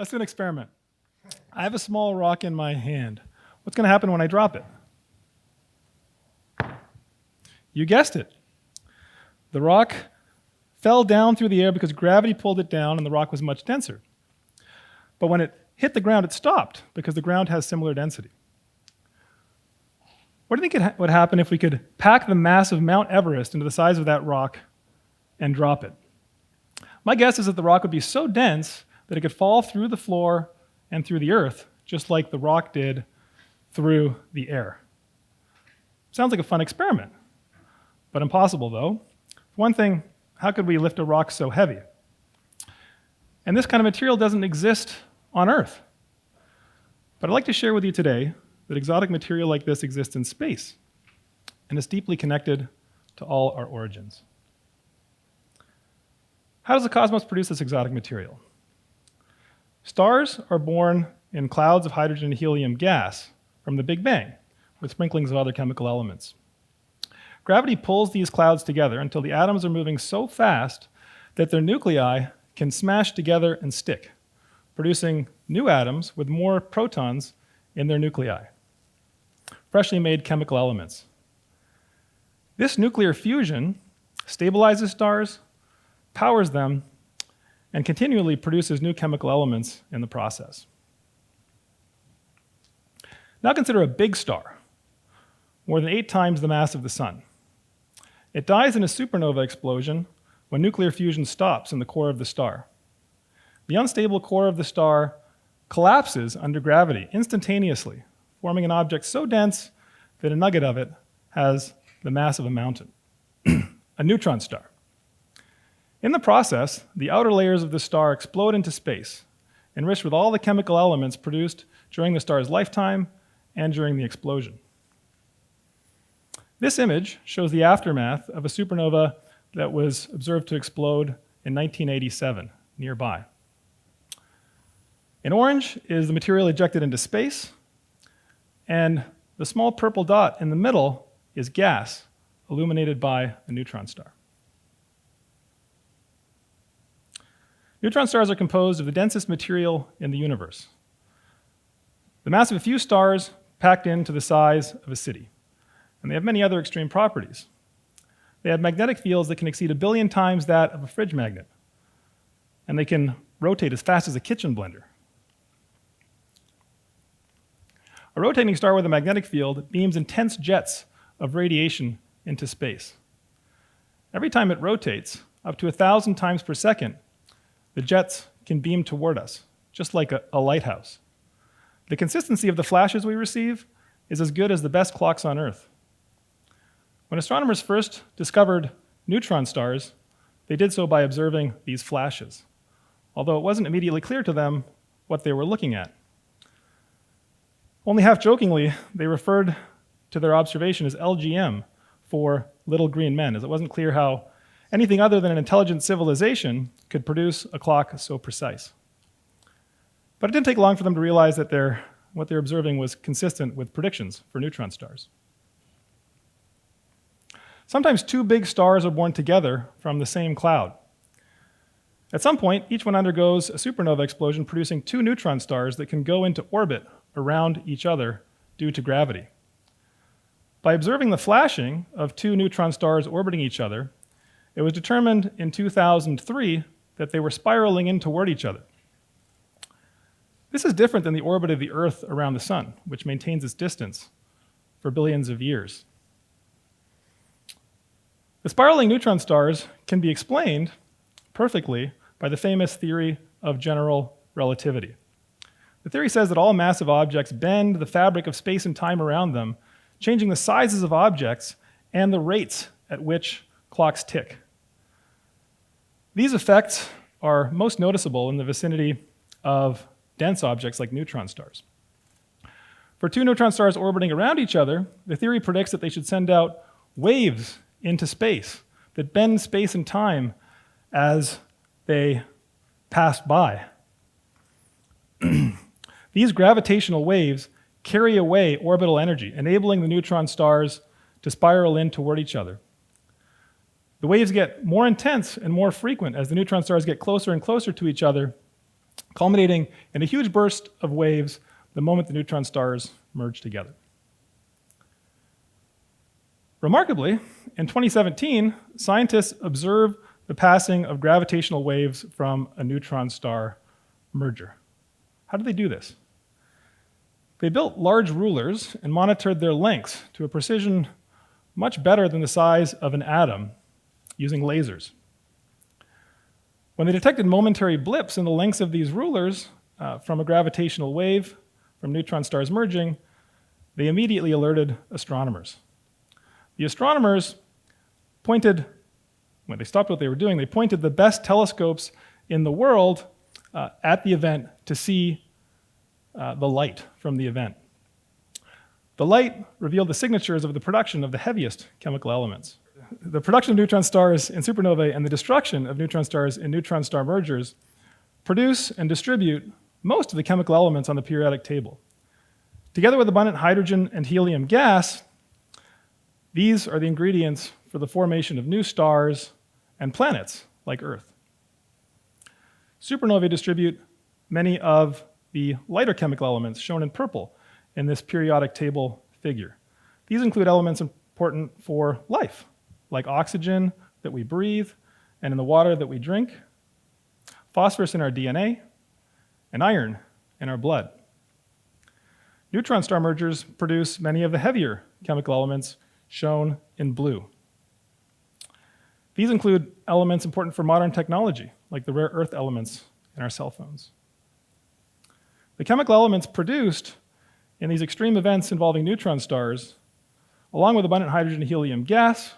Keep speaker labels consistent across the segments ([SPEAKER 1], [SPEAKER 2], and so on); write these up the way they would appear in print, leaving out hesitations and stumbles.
[SPEAKER 1] Let's do an experiment. I have a small rock in my hand. What's going to happen when I drop it? You guessed it. The rock fell down through the air because gravity pulled it down and the rock was much denser. But when it hit the ground, it stopped because the ground has similar density. What do you think would happen if we could pack the mass of Mount Everest into the size of that rock and drop it? My guess is that the rock would be so dense that it could fall through the floor and through the earth, just like the rock did through the air. Sounds like a fun experiment, but impossible though. For one thing, how could we lift a rock so heavy? And this kind of material doesn't exist on Earth. But I'd like to share with you today that exotic material like this exists in space, and it's deeply connected to all our origins. How does the cosmos produce this exotic material? Stars are born in clouds of hydrogen and helium gas from the Big Bang, with sprinklings of other chemical elements. Gravity pulls these clouds together until the atoms are moving so fast that their nuclei can smash together and stick, producing new atoms with more protons in their nuclei, freshly made chemical elements. This nuclear fusion stabilizes stars, powers them, and continually produces new chemical elements in the process. Now consider a big star, more than 8 times the mass of the Sun. It dies in a supernova explosion when nuclear fusion stops in the core of the star. The unstable core of the star collapses under gravity instantaneously, forming an object so dense that a nugget of it has the mass of a mountain, a neutron star. In the process, the outer layers of the star explode into space, enriched with all the chemical elements produced during the star's lifetime and during the explosion. This image shows the aftermath of a supernova that was observed to explode in 1987 nearby. In orange is the material ejected into space, and the small purple dot in the middle is gas illuminated by a neutron star. Neutron stars are composed of the densest material in the universe. The mass of a few stars packed into the size of a city. And they have many other extreme properties. They have magnetic fields that can exceed 1 billion times that of a fridge magnet. And they can rotate as fast as a kitchen blender. A rotating star with a magnetic field beams intense jets of radiation into space. Every time it rotates, up to 1,000 times per second, the jets can beam toward us, just like a lighthouse. The consistency of the flashes we receive is as good as the best clocks on Earth. When astronomers first discovered neutron stars, they did so by observing these flashes, although it wasn't immediately clear to them what they were looking at. Only half-jokingly, they referred to their observation as LGM, for little green men, as it wasn't clear how anything other than an intelligent civilization could produce a clock so precise. But it didn't take long for them to realize that what they're observing was consistent with predictions for neutron stars. Sometimes 2 big stars are born together from the same cloud. At some point, each one undergoes a supernova explosion, producing 2 neutron stars that can go into orbit around each other due to gravity. By observing the flashing of 2 neutron stars orbiting each other, it was determined in 2003 that they were spiraling in toward each other. This is different than the orbit of the Earth around the Sun, which maintains its distance for billions of years. The spiraling neutron stars can be explained perfectly by the famous theory of general relativity. The theory says that all massive objects bend the fabric of space and time around them, changing the sizes of objects and the rates at which clocks tick. These effects are most noticeable in the vicinity of dense objects like neutron stars. For 2 neutron stars orbiting around each other, the theory predicts that they should send out waves into space that bend space and time as they pass by. These gravitational waves carry away orbital energy, enabling the neutron stars to spiral in toward each other. The waves get more intense and more frequent as the neutron stars get closer and closer to each other culminating in a huge burst of waves the moment the neutron stars merge together. Remarkably, in 2017, scientists observed the passing of gravitational waves from a neutron star merger. How did they do this? They built large rulers and monitored their lengths to a precision much better than the size of an atom using lasers. When they detected momentary blips in the lengths of these rulers from a gravitational wave from neutron stars merging, they immediately alerted astronomers. The astronomers pointed, when they stopped what they were doing, they pointed the best telescopes in the world at the event to see the light from the event. The light revealed the signatures of the production of the heaviest chemical elements. The production of neutron stars in supernovae and the destruction of neutron stars in neutron star mergers produce and distribute most of the chemical elements on the periodic table. Together with abundant hydrogen and helium gas, these are the ingredients for the formation of new stars and planets like Earth. Supernovae distribute many of the lighter chemical elements shown in purple in this periodic table figure. These include elements important for life, like oxygen that we breathe and in the water that we drink, phosphorus in our DNA, and iron in our blood. Neutron star mergers produce many of the heavier chemical elements shown in blue. These include elements important for modern technology, like the rare earth elements in our cell phones. The chemical elements produced in these extreme events involving neutron stars, along with abundant hydrogen and helium gas,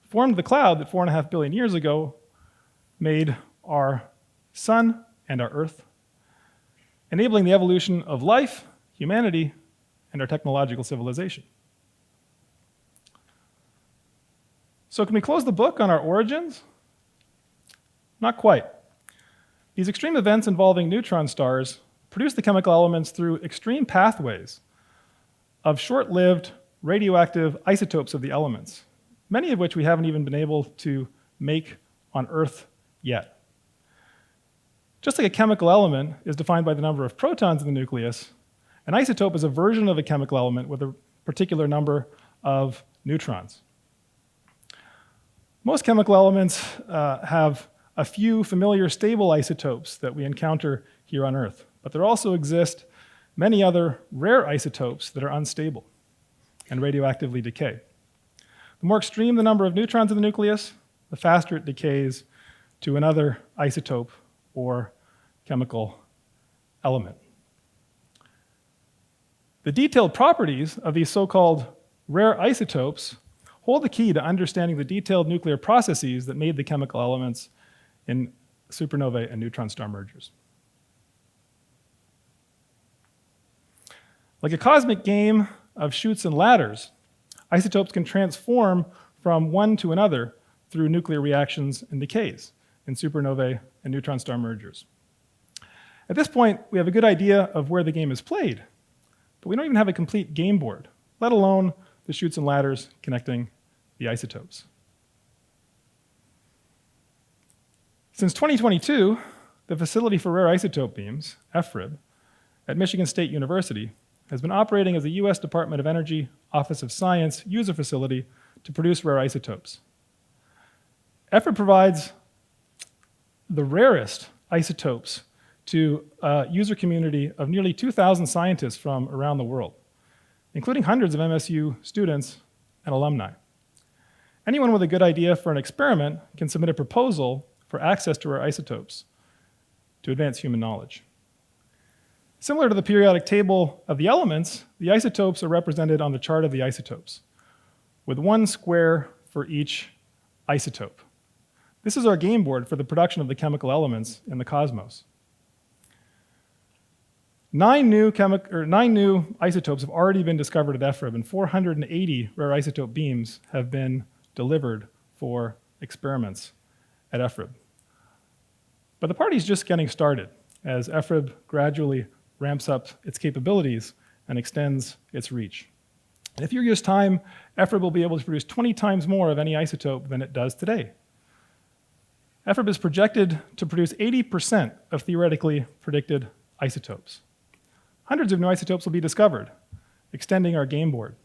[SPEAKER 1] formed the cloud that 4.5 billion years ago made our sun and our Earth, enabling the evolution of life, humanity, and our technological civilization. So can we close the book on our origins? Not quite. These extreme events involving neutron stars produce the chemical elements through extreme pathways of short-lived radioactive isotopes of the elements, many of which we haven't even been able to make on Earth yet. Just like a chemical element is defined by the number of protons in the nucleus, an isotope is a version of a chemical element with a particular number of neutrons. Most chemical elements have a few familiar stable isotopes that we encounter here on Earth, but there also exist many other rare isotopes that are unstable and radioactively decay. The more extreme the number of neutrons in the nucleus, the faster it decays to another isotope or chemical element. The detailed properties of these so-called rare isotopes hold the key to understanding the detailed nuclear processes that made the chemical elements in supernovae and neutron star mergers. Like a cosmic game of chutes and ladders, isotopes can transform from one to another through nuclear reactions and decays in supernovae and neutron star mergers. At this point, we have a good idea of where the game is played, but we don't even have a complete game board, let alone the chutes and ladders connecting the isotopes. Since 2022, the Facility for Rare Isotope Beams, FRIB, at Michigan State University has been operating as a U.S. Department of Energy Office of Science user facility to produce rare isotopes. FRIB provides the rarest isotopes to a user community of nearly 2,000 scientists from around the world, including hundreds of MSU students and alumni. Anyone with a good idea for an experiment can submit a proposal for access to rare isotopes to advance human knowledge. Similar to the periodic table of the elements, the isotopes are represented on the chart of the isotopes, with one square for each isotope. This is our game board for the production of the chemical elements in the cosmos. 9 new isotopes have already been discovered at FRIB, and 480 rare isotope beams have been delivered for experiments at FRIB. But the party's just getting started as FRIB gradually ramps up its capabilities and extends its reach. In a few years' time, FRIB will be able to produce 20 times more of any isotope than it does today. EFRB is projected to produce 80% of theoretically predicted isotopes. Hundreds of new isotopes will be discovered, extending our game board.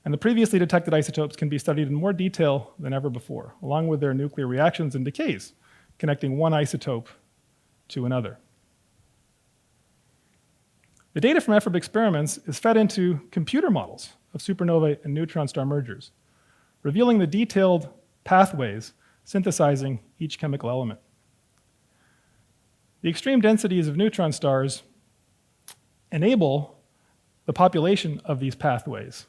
[SPEAKER 1] And the previously detected isotopes can be studied in more detail than ever before, along with their nuclear reactions and decays, connecting one isotope to another. The data from EFRB experiments is fed into computer models of supernovae and neutron star mergers, revealing the detailed pathways synthesizing each chemical element. The extreme densities of neutron stars enable the population of these pathways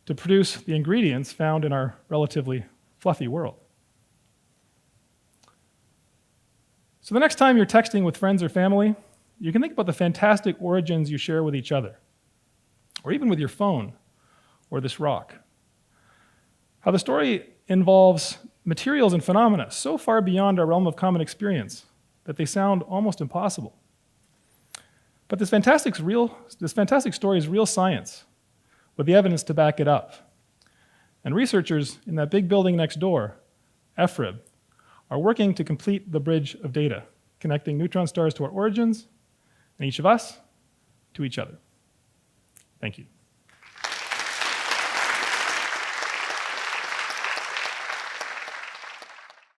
[SPEAKER 1] to produce the ingredients found in our relatively fluffy world. So the next time you're texting with friends or family, you can think about the fantastic origins you share with each other, or even with your phone or this rock. How the story involves materials and phenomena so far beyond our realm of common experience that they sound almost impossible. But this fantastic story is real science, with the evidence to back it up. And researchers in that big building next door, EFRB, are working to complete the bridge of data, connecting neutron stars to our origins, and each of us to each other. Thank you.